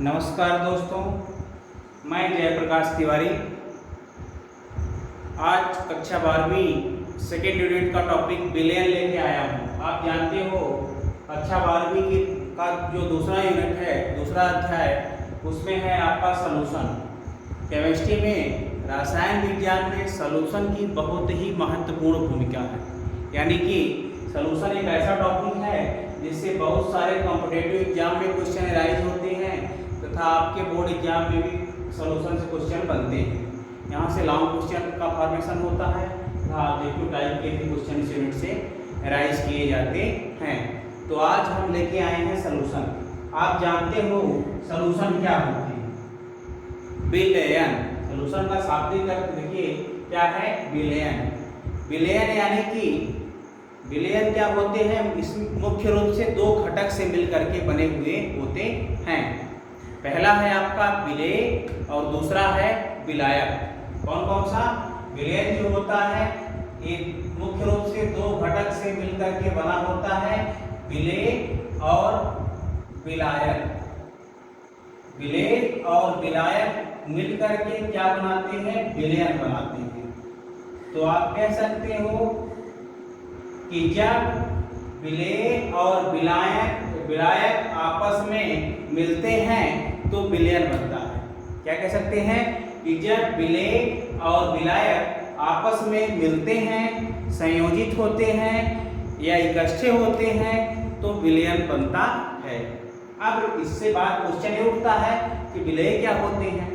नमस्कार दोस्तों, मैं जयप्रकाश तिवारी। आज कक्षा 12वीं सेकेंड यूनिट का टॉपिक बिलियन लेके आया हूँ। आप जानते हो कक्षा 12वीं की का जो दूसरा यूनिट है, दूसरा अध्याय, उसमें है आपका सॉल्यूशन। केमिस्ट्री में, रसायन विज्ञान में सॉल्यूशन की बहुत ही महत्वपूर्ण भूमिका है। यानी कि सॉल्यूशन एक ऐसा टॉपिक है जिससे बहुत सारे कॉम्पिटिटिव एग्जाम में क्वेश्चन अराइज होते हैं तथा आपके बोर्ड एग्जाम में भी सॉल्यूशन से क्वेश्चन बनते हैं। यहाँ से लॉन्ग क्वेश्चन का फॉर्मेशन होता है तथा ऑब्जेक्टिव टाइप के भी क्वेश्चन इस यूनिट से अराइज किए जाते हैं। तो आज हम लेके आए हैं सॉल्यूशन। आप जानते हो सॉल्यूशन क्या होती है? बिलियन। सॉल्यूशन का शाब्दिक अर्थ देखिए क्या है? बिलियन। बिलियन यानी कि बिलियन क्या होते हैं? इस मुख्य रूप से दो घटक से मिलकर के बने हुए होते हैं। पहला है आपका विलेय और दूसरा है विलायक। कौन कौन सा? विलेय जो होता है ये मुख्य रूप से दो घटक से मिलकर के बना होता है, विलेय और विलायक। विलेय और विलायक मिलकर के क्या बनाते हैं? विलयन बनाते हैं। तो आप कह सकते हो कि जब विलेय और विलायक आपस में मिलते हैं तो विलयन बनता है। क्या कह सकते हैं कि जब विलेय और विलायक आपस में मिलते हैं, संयोजित होते हैं या इकट्ठे होते हैं तो विलयन बनता है। अब इससे बाद क्वेश्चन ये उठता है कि विलेय क्या होते हैं।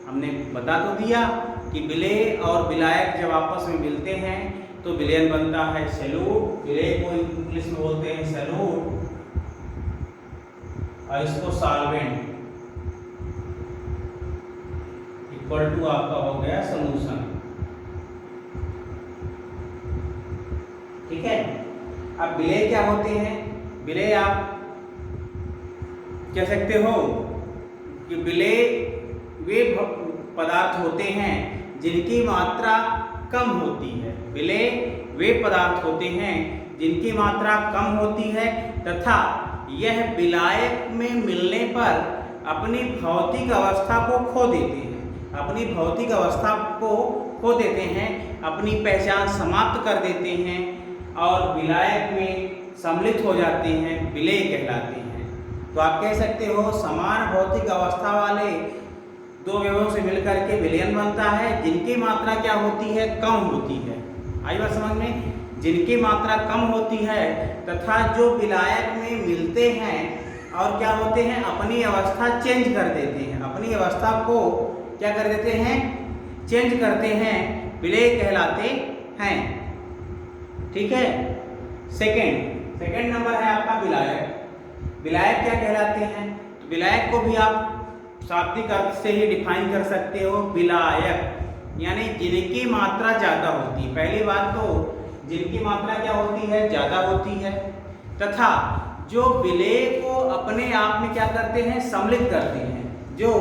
हमने बता तो दिया कि विलेय और विलायक जब आपस में मिलते हैं तो विलयन बनता है सैल्यूट। विलेय को इंग्लिश में बोलते हैं सैल्यूट और इसको सॉल्वेंट। इक्वल टू आपका हो गया सॉल्यूशन। ठीक है। अब विलेय क्या होते हैं? विलेय आप कह सकते हो कि विलेय वे पदार्थ होते हैं जिनकी मात्रा कम होती है। विलेय वे पदार्थ होते हैं जिनकी मात्रा कम होती है तथा यह विलायक में मिलने पर अपनी भौतिक अवस्था को खो देते हैं। अपनी भौतिक अवस्था को खो देते हैं, अपनी पहचान समाप्त कर देते हैं और विलायक में सम्मिलित हो जाते हैं, विलेय कहलाते हैं। तो आप कह सकते हो समान भौतिक अवस्था वाले दो अवयवों से मिलकर के विलयन बनता है जिनकी मात्रा क्या होती है? कम होती है। आई बात समझ में? जिनकी मात्रा कम होती है तथा जो विलायक में मिलते हैं और क्या होते हैं? अपनी अवस्था चेंज कर देते हैं। अपनी अवस्था को क्या कर देते हैं? चेंज करते हैं, विलेय कहलाते हैं। ठीक है। सेकेंड नंबर है आपका विलायक। विलायक क्या कहलाते हैं? तो विलायक को भी आप शाब्दिक अर्थ से ही डिफाइन कर सकते हो। विलायक यानी जिनकी मात्रा ज्यादा होती है। पहली बात तो जिनकी मात्रा क्या होती है? ज्यादा होती है तथा जो विलेय को अपने आप में क्या करते हैं? सम्मिलित करते हैं। जो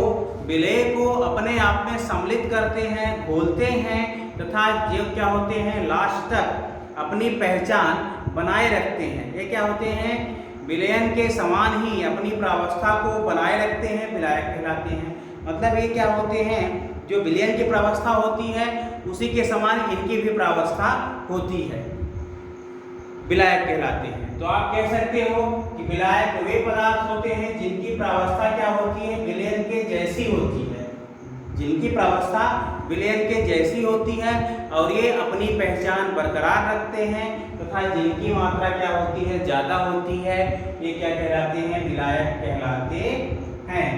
विलेय को अपने आप में सम्मिलित करते हैं, घोलते हैं तथा जो क्या होते हैं? लास्ट तक अपनी पहचान बनाए रखते हैं। ये क्या होते हैं? विलयन के समान ही अपनी प्रावस्था को बनाए रखते हैं, विलायक कहलाते हैं। मतलब ये क्या होते हैं? जो विलयन की प्रावस्था होती है उसी के समान इनकी भी प्रावस्था होती है, विलायक कहलाते हैं। तो आप कह सकते हो कि विलायक वे पदार्थ होते हैं जिनकी प्रावस्था क्या होती है? विलयन के जैसी होती है। जिनकी प्रावस्था विलयन के जैसी होती है और ये अपनी पहचान बरकरार रखते हैं तथा जिनकी मात्रा क्या होती है? ज्यादा होती है। ये क्या कहलाते हैं? विलायक कहलाते हैं।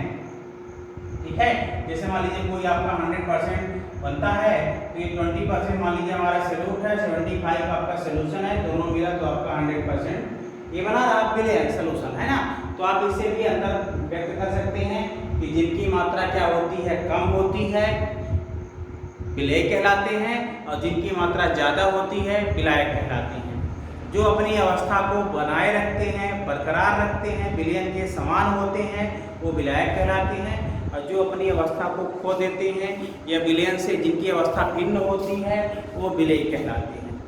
ठीक है। जैसे मान लीजिए कोई आपका 100% बनता है तो ये 20% मान लीजिए हमारा सैल्यूट है, 75 आपका सॉल्यूशन है, दोनों मिला तो आपका 100% ये बना रहा विलयन सॉल्यूशन, है ना। तो आप इसे भी अंदर व्यक्त कर सकते हैं कि जिनकी मात्रा क्या होती है? कम होती है, विलेय कहलाते हैं और जिनकी मात्रा ज्यादा होती है, विलायक कहलाते हैं। जो अपनी अवस्था को बनाए रखते हैं, बरकरार रखते हैं, विलयन के समान होते हैं, वो विलायक कहलाते हैं। और जो अपनी अवस्था को खो देते हैं या विलयन से जिनकी अवस्था भिन्न होती है वो विलेय कहलाते हैं।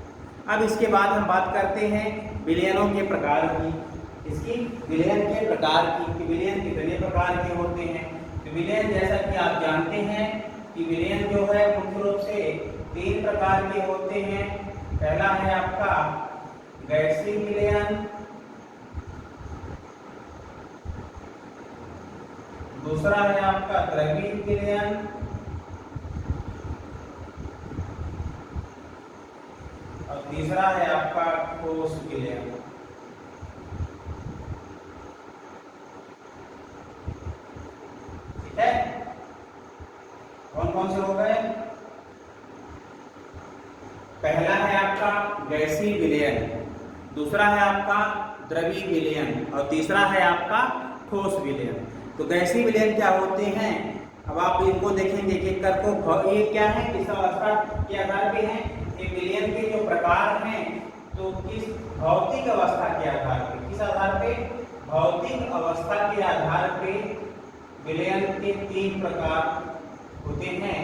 अब इसके बाद हम बात करते हैं विलयनों के प्रकार की। इसकी विलयन के प्रकार की, विलयन कितने प्रकार के होते हैं। विलयन जैसा कि आप जानते हैं कि विलयन जो है मुख्य रूप से 3 प्रकार के होते हैं। पहला है आपका गैसीय विलयन, दूसरा है आपका द्रवीय विलयन, और तीसरा है आपका ठोस विलयन। ठीक है, कौन कौन से हो गए? पहला है आपका गैसीय विलयन, दूसरा है आपका द्रवीय विलयन, और तीसरा है आपका ठोस विलयन। तो गैसीय विलयन क्या होते हैं, अब आप इनको देखेंगे कि कर को ये क्या है, किस अवस्था के आधार पे है। ये विलयन के जो प्रकार हैं तो किस भौतिक अवस्था के आधार पे, किस आधार पे, भौतिक अवस्था के आधार पे विलयन के 3 प्रकार होते हैं।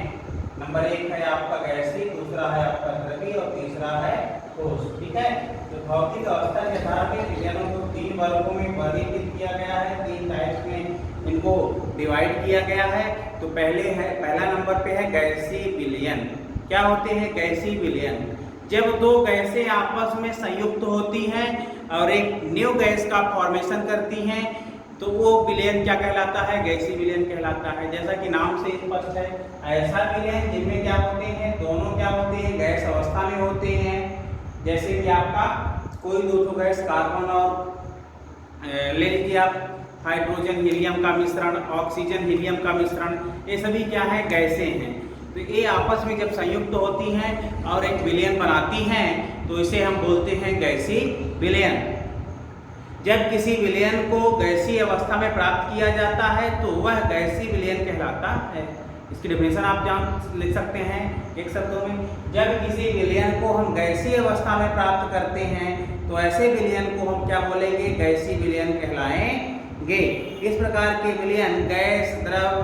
नंबर 1 है आपका गैसीय, दूसरा है आपका द्रवीय, और तीसरा है ठोस। ठीक है, तो भौतिक अवस्था के आधार पे विलयनों को 3 वर्गों में वर्गीकृत किया गया है, 3 टाइप्स में इनको डिवाइड किया गया है। तो पहला नंबर पे है गैसीय विलयन। क्या होते हैं गैसीय विलयन? जब 2 गैसें आपस में संयुक्त होती हैं और एक न्यू गैस का फॉर्मेशन करती हैं तो वो विलयन क्या कहलाता है, गैसीय विलयन कहलाता है। जैसा कि नाम से स्पष्ट है, ऐसा विलयन जिनमें क्या होते हैं, दोनों क्या होते हैं, गैस अवस्था में होते हैं। जैसे कि आपका कोई 2 गैस कार्बन और ले लीजिए आप हाइड्रोजन हीलियम का मिश्रण, ऑक्सीजन हीलियम का मिश्रण, ये सभी क्या है, गैसें हैं। तो ये आपस में जब संयुक्त होती हैं और एक विलयन बनाती हैं तो इसे हम बोलते हैं गैसीय विलयन। जब किसी विलयन को गैसीय अवस्था में प्राप्त किया जाता है तो वह गैसीय विलयन कहलाता है। इसकी डेफिनेशन आप लिख सकते हैं एक शब्दों में। जब किसी विलयन को हम गैसीय अवस्था में प्राप्त करते हैं तो ऐसे विलयन को हम क्या बोलेंगे, गैसीय विलयन कहलाएंगे। इस प्रकार के विलयन गैस, द्रव,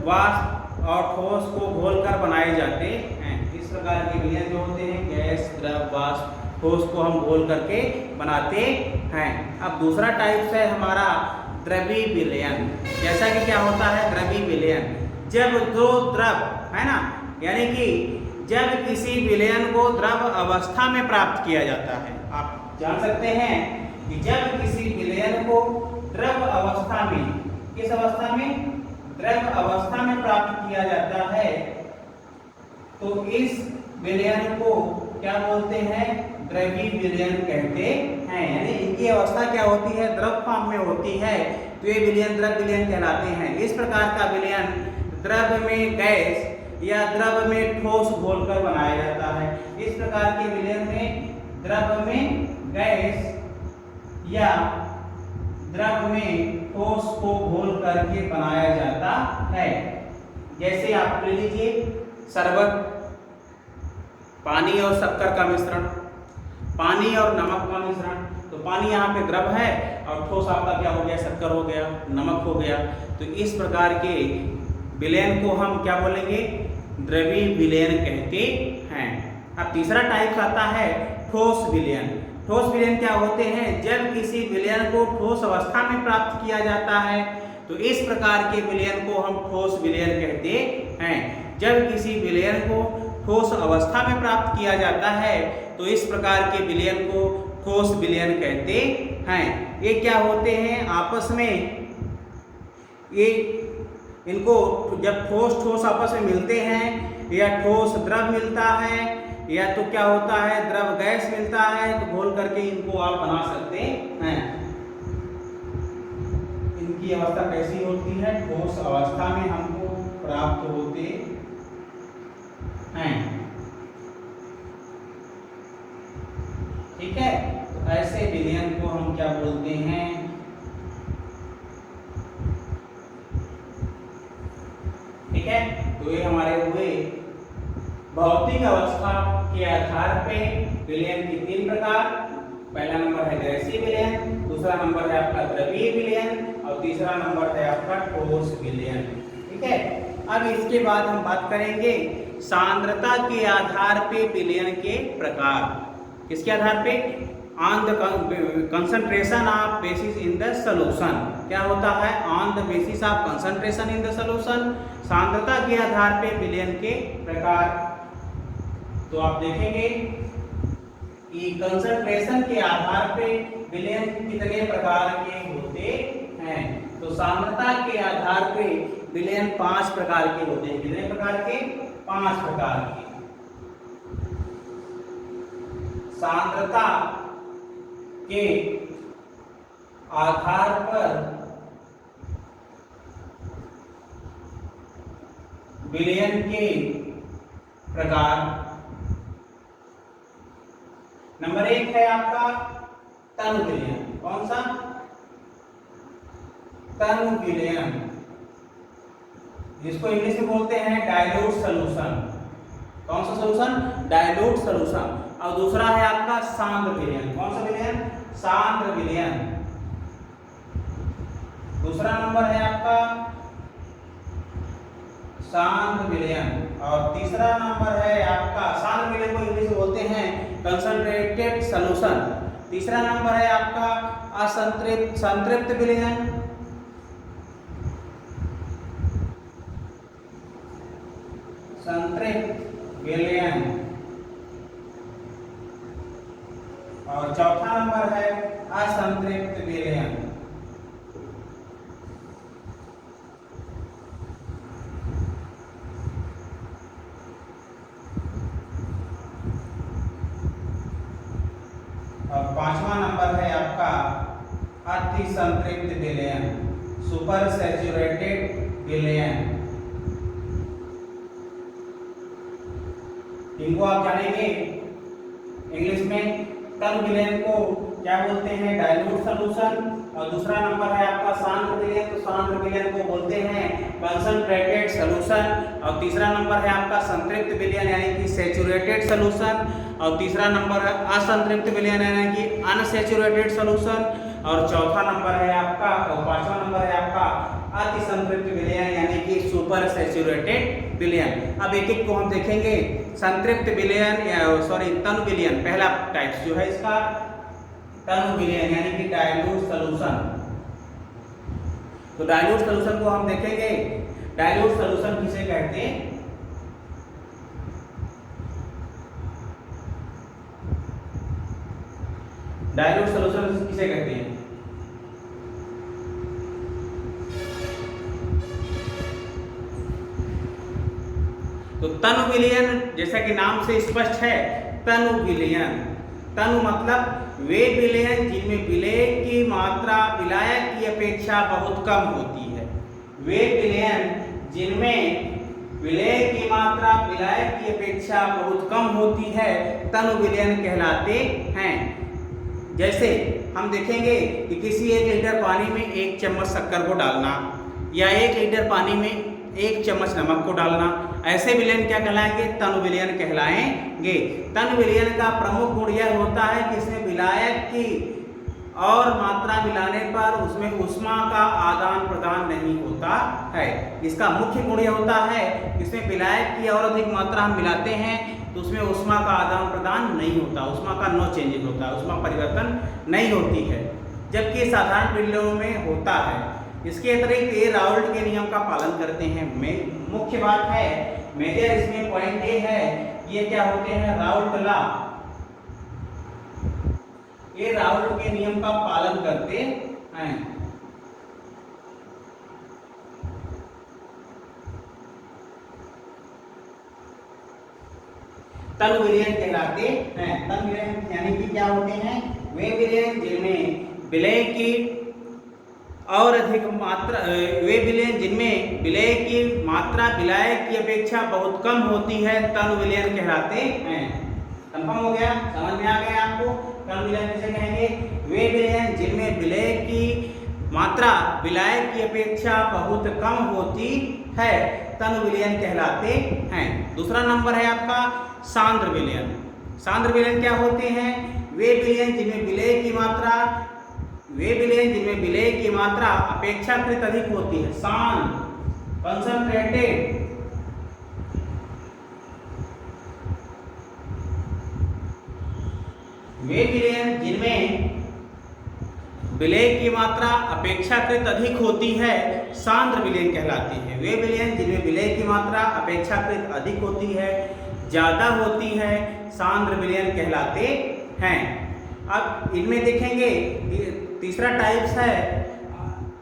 वाष्प और ठोस को घोलकर बनाए जाते हैं। इस प्रकार के विलयन जो होते हैं गैस, द्रव, वाष्प, ठोस को हम घोल करके बनाते हैं। अब दूसरा टाइप है हमारा द्रवीय विलयन। जैसा कि क्या होता है द्रवीय विलयन, जब 2 द्रव है ना, यानी कि जब किसी विलयन को द्रव अवस्था में प्राप्त किया जाता है। आप जान सकते हैं कि जब किसी विलयन को द्रव अवस्था में, किस अवस्था में, द्रव अवस्था में प्राप्त किया जाता है तो इस विलयन को क्या बोलते हैं, द्रवीय विलयन कहते हैं। यानी इनकी अवस्था क्या होती है, द्रव फॉर्म में होती है, तो ये विलयन द्रव विलयन कहलाते हैं। इस प्रकार का विलयन द्रव में गैस या द्रव में ठोस घोलकर बनाया जाता है। इस प्रकार के विलयन में द्रव में गैस या द्रव में ठोस को घोल करके बनाया जाता है। जैसे आप ले लीजिए शरबत, पानी और शक्कर का मिश्रण, पानी और नमक का मिश्रण। तो पानी यहाँ पे द्रव है और ठोस आपका क्या हो गया, शक्कर हो गया, नमक हो गया। तो इस प्रकार के विलयन को हम क्या बोलेंगे, द्रवीय विलयन कहते हैं। अब तीसरा टाइप आता है ठोस विलयन। ठोस विलयन क्या होते हैं, जब किसी विलयन को ठोस अवस्था में प्राप्त किया जाता है तो इस प्रकार के विलयन को हम ठोस विलयन कहते हैं। जब किसी विलयन को ठोस अवस्था में प्राप्त किया जाता है तो इस प्रकार के विलयन को ठोस विलयन कहते हैं। ये क्या होते हैं, आपस में ये इनको जब ठोस आपस में मिलते हैं या ठोस द्रव मिलता है या तो क्या होता है द्रव गैस मिलता है तो घोल करके इनको आप बना सकते हैं। इनकी अवस्था कैसी होती है, ठोस अवस्था में हमको प्राप्त होते हैं। ठीक है, तो ऐसे विलयन को हम क्या बोलते हैं, ठीक है। तो ये हमारे हुए भौतिक अवस्था के आधार पे विलयन की 3 प्रकार। पहला नंबर है गैसीय विलयन, दूसरा नंबर है आपका द्रवीय विलयन और तीसरा नंबर है आपका ठोस विलयन। ठीक है, अब इसके बाद हम बात करेंगे सांद्रता के आधार पे विलयन के प्रकार। किसके आधार पे, on the concentration of basis in the solution. क्या होता है? On the basis of concentration in the solution, सांद्रता के आधार पे विलयन के प्रकार। तो आप देखेंगे कि कंसंट्रेशन के आधार पे विलयन कितने प्रकार के होते हैं। तो सांद्रता के आधार पे विलयन 5 प्रकार के होते हैं। कितने प्रकार के? 5 प्रकार के। सांद्रता के आधार पर विलयन के प्रकार। नंबर 1 है आपका तनु विलयन। कौन सा? तनु विलयन, जिसको इंग्लिश में बोलते हैं डाइल्यूट सॉल्यूशन। कौन सा सॉल्यूशन? Dilute solution. और दूसरा है आपका सांद्र विलयन। कौन सा विलयन? सांद्र विलयन। दूसरा नंबर है आपका सांद्र विलयन। और तीसरा नंबर है आपका, सांद्र विलयन को इंग्लिश में बोलते हैं कंसंट्रेटेड सॉल्यूशन। तीसरा नंबर है आपका संतृप्त विलयन। संतृप्त विलयन। और चौथा नंबर है असंतृप्त विलयन। और पांचवा नंबर है आपका अति संतृप्त विलयन, सुपर सैचुरेटेड विलयन। इनको आप जानेंगे इंग्लिश में। तनु विलयन को क्या बोलते हैं? Dilute solution. और दूसरा नंबर है आपका सांद्र विलयन। तो सांद्र विलयन को बोलते हैं कंसंट्रेटेड सॉल्यूशन। और तीसरा नंबर है आपका संतृप्त विलयन यानी कि सैचुरेटेड सॉल्यूशन। और तीसरा नंबर है असंतृप्त विलयन यानी कि अनसैचुरेटेड सॉल्यूशन। और चौथा नंबर है आपका, और पांचवा नंबर है आपका अति संतृप्त विलयन यानी कि सुपर सैचुरेटेड विलयन। अब एक एक को हम देखेंगे। संतृप्त विलयन, तनु विलयन पहला टाइप जो है इसका तनु विलयन यानी कि डाइल्यूट सॉल्यूशन। तो डाइल्यूट सॉल्यूशन को हम देखेंगे। डाइल्यूट सॉल्यूशन किसे कहते हैं? डाइल्यूट सॉल्यूशन किसे कहते हैं? तो तनु विलयन जैसा कि नाम से स्पष्ट है, तनु विलयन। तनु मतलब वे विलयन जिनमें विलय की मात्रा विलायक की अपेक्षा बहुत कम होती है। वे विलयन जिनमें विलय की मात्रा विलायक की अपेक्षा बहुत कम होती है तनु विलयन कहलाते हैं। जैसे हम देखेंगे कि किसी 1 लीटर पानी में 1 चम्मच शक्कर को डालना या 1 लीटर पानी में 1 चम्मच नमक को डालना, ऐसे विलयन क्या कहलाएंगे? तनु विलयन कहलाएंगे। तनु विलयन का प्रमुख गुण यह होता है कि इसमें विलायक की और मात्रा मिलाने पर उसमें उष्मा का आदान प्रदान नहीं होता है। इसका मुख्य गुण यह होता है कि इसमें विलायक की और अधिक मात्रा हम मिलाते हैं तो उसमें उष्मा का आदान प्रदान नहीं होता, उष्मा का नो चेंजेज होता है, उष्मा परिवर्तन नहीं होती है, जबकि साधारण विलयनों में होता है। इसके अतिरिक्त ये राउल्ट के नियम का पालन करते हैं। मुख्य बात है, मेजर इसमें पॉइंट ये है, ये क्या होते हैं? Raoult law. ये राउल्ट के नियम का पालन करते हैं। तनु विलयन कहलाते हैं। तनु विलयन यानी कि क्या होते हैं? वे विलयन जिनमें विलय की और अधिक मात्रा, वे विलयन जिनमें विलय की मात्रा विलायक की अपेक्षा बहुत कम होती है तनु विलयन कहलाते हैं। कंफर्म हो गया? समझ में आ गया आपको? तनु विलयन किसे कहेंगे? वे विलयन जिनमें विलय की मात्रा विलायक की अपेक्षा बहुत कम होती है तनु विलयन कहलाते हैं। दूसरा नंबर है आपका सांद्र विलयन। सांद्र विलयन क्या होते हैं? वे विलयन जिनमें विलय की मात्रा, वे विलयन जिनमें विलय की मात्रा अपेक्षाकृत अधिक होती है। सांद्र, कंसंट्रेटेड। वे विलयन जिनमें विलय की मात्रा अपेक्षाकृत अधिक होती है सांद्र विलयन कहलाती है। वे विलयन जिनमें विलय की मात्रा अपेक्षाकृत अधिक होती है, ज़्यादा होती है, सांद्र विलयन कहलाते हैं। अब इनमें देखेंगे तीसरा टाइप्स है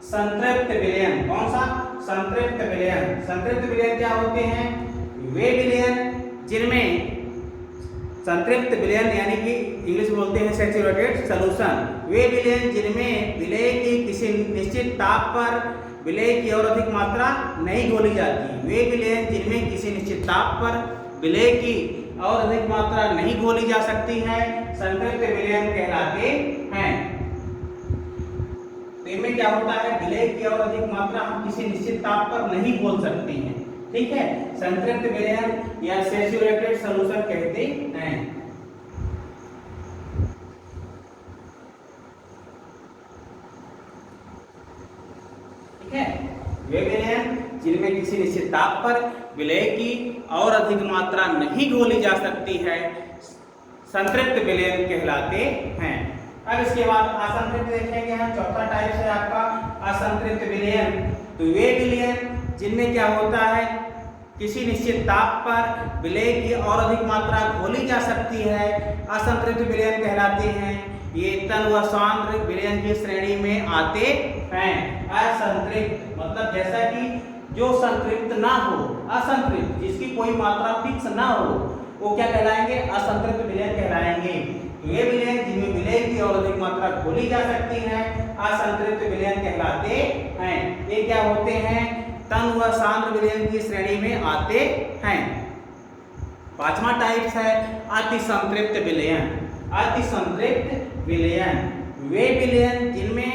संतृप्त विलयन। कौन सा? संतृप्त विलयन। संतृप्त विलयन क्या होते हैं? वे विलयन जिनमें संतृप्त विलयन यानी कि इंग्लिश में बोलते हैं सैचुरेटेड सॉल्यूशन। वे विलयन जिनमें विलय की किसी निश्चित ताप पर विलय की और अधिक मात्रा नहीं घोली जाती। वे विलयन जिनमें किसी निश्चित ताप पर विलय की और अधिक मात्रा नहीं घोली जा सकती है संतृप्त विलयन कहलाते हैं। तो इनमें क्या होता है? विलय की और अधिक मात्रा हम किसी निश्चित ताप पर नहीं घोल सकते हैं। ठीक है, संतृप्त विलयन या सैचुरेटेड सॉल्यूशन कहते हैं। ठीक है, वे विलयन जिनमें किसी निश्चित ताप पर विलय की और अधिक मात्रा नहीं घोली जा सकती है संतृप्त विलयन कहलाते हैं। अब इसके बाद असंतृप्त देखेंगे हम। चौथा टाइप है आपका असंतृप्त विलयन। तो वे विलयन जिनमें क्या होता है? किसी निश्चित ताप पर विलय की और अधिक मात्रा घोली जा सकती है असंतृप्त विलयन कहलाते हैं। ये तन व सांद्र विलयन की श्रेणी में आते हैं। असंतृप्त मतलब जैसा कि जो संतृप्त ना हो, असंतृप्त जिसकी कोई मात्रा फिक्स ना हो, वो क्या कहलाएंगे? असंतृप्त विलयन कहलाएंगे। ये विलयन जिनमें विलय की और अधिक मात्रा घोली जा सकती है असंतृप्त विलयन कहलाते हैं। ये क्या होते हैं? तन व सांद्र विलयन की श्रेणी में आते हैं। पांचवा टाइप्स है अतिसंतृप्त विलयन। अतिसंतृप्त विलयन वे विलयन जिनमें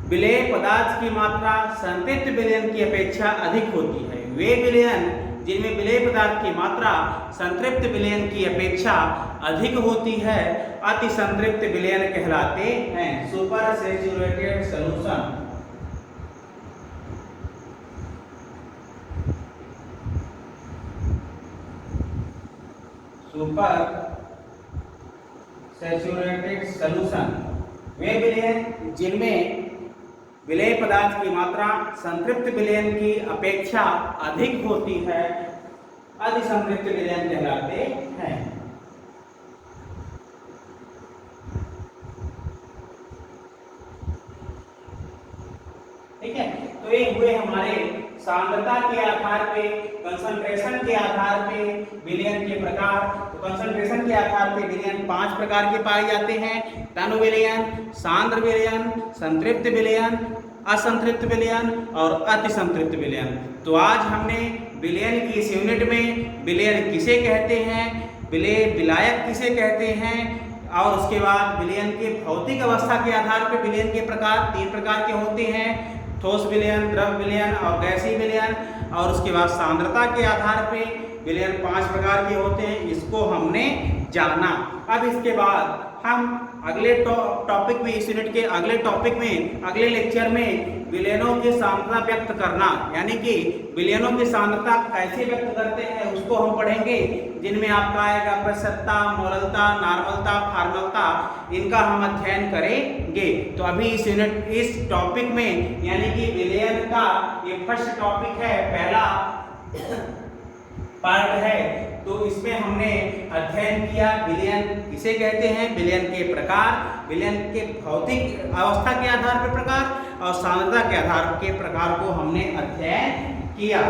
विलय पदार्थ की मात्रा संतृप्त विलयन की अपेक्षा अधिक होती है। वे विलयन जिनमें विलय पदार्थ की मात्रा संतृप्त विलयन की अपेक्षा अधिक होती है अतिसंतृप्त विलयन कहलाते हैं। Super saturated solution. Super saturated solution वे विलयन जिनमें विलय पदार्थ की मात्रा संतृप्त विलयन की अपेक्षा अधिक होती है अतिसंतृप्त विलयन कहलाते हैं। ठीक है, तो ये हुए हमारे सांद्रता के आधार पे, कंसंट्रेशन के आधार पे विलयन के प्रकार। तो कंसंट्रेशन के आधार पे विलयन 5 प्रकार के पाए जाते हैं: तन विलयन, सांद्र विलयन, संतृप्त विलयन, असंतृप्त विलयन और अतिसंतृप्त विलयन। तो आज हमने विलयन की इस यूनिट में विलयन किसे कहते हैं, विलय विलायक किसे कहते हैं, और उसके बाद विलयन के भौतिक अवस्था के आधार पर विलयन के प्रकार 3 प्रकार के होते हैं: ठोस विलयन, द्रव विलयन और गैसीय विलयन। और उसके बाद सांद्रता के आधार पे विलयन 5 प्रकार के होते हैं। इसको हमने जाना। अब इसके बाद हम अगले टॉपिक में, इस यूनिट के अगले टॉपिक में, अगले लेक्चर में विलयनों की सांद्रता व्यक्त करना, यानी कि विलयनों की सांद्रता कैसे व्यक्त करते हैं उसको हम पढ़ेंगे, जिनमें आपका आएगा प्रतिशतता, मोललता, नॉर्मलता, फॉर्मलता, इनका हम अध्ययन करेंगे। तो अभी इस यूनिट, इस टॉपिक में, यानी कि विलयन का ये फर्स्ट टॉपिक है, पहला पार्ट है, तो इसमें हमने अध्ययन किया विलयन किसे कहते हैं, विलयन के प्रकार, विलयन के भौतिक अवस्था के आधार पर प्रकार और सांद्रता के आधार के प्रकार को हमने अध्ययन किया।